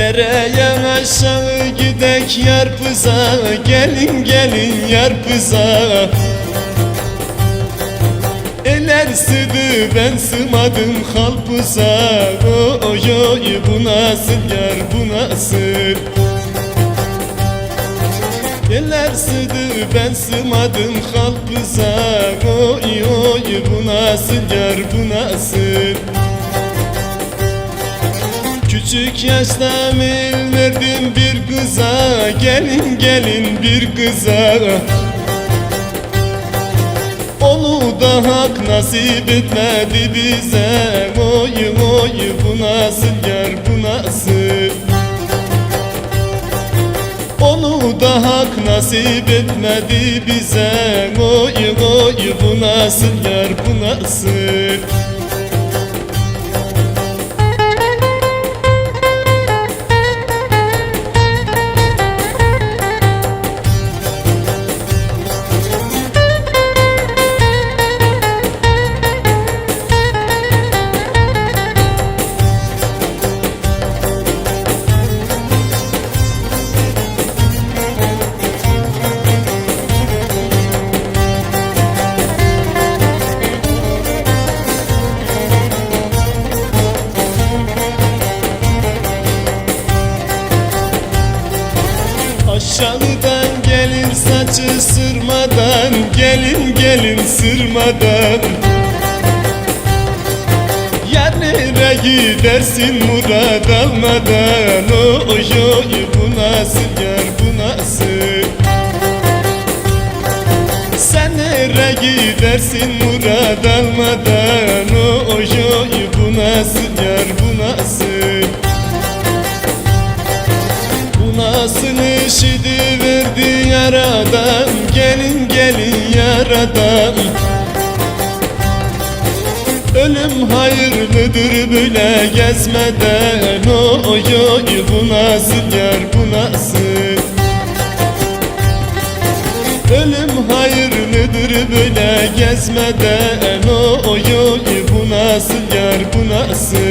Dereye aşağı gidek Yarpız'a, gelin gelin Yarpız'a. Eller sığdı ben sığmadım halpuza. Oy oy bu nasıl yar bu nasıl? Eller sığdı ben sığmadım halpuza. Oy oy bu nasıl yar bu nasıl? Küçük yaşta meyil verdim bir kıza, gelin gelin bir kıza. Onu da hak nasip etmedi bize. Oy oy bu nasıl yar bu nasıl? Onu da hak nasip etmedi bize. Oy oy bu nasıl yar bu nasıl? Aşağıdan gelir saçı sırmadan, gelin gelin sırmadan. Yar nereye gidersin murad almadan? Oy oy bu nasıl yar bu nasıl? Sen nereye gidersin murad almadan? Oy oy bu nasıl yar bu nasıl? Nasıl işidi verdi yaradan, gelin gelin yaradan. Ölüm hayırlıdır böyle gezmeden. Oy oy bu nasıl yar bu nasıl? Ölüm hayırlıdır böyle gezmeden. Oy oy bu nasıl yar bu nasıl?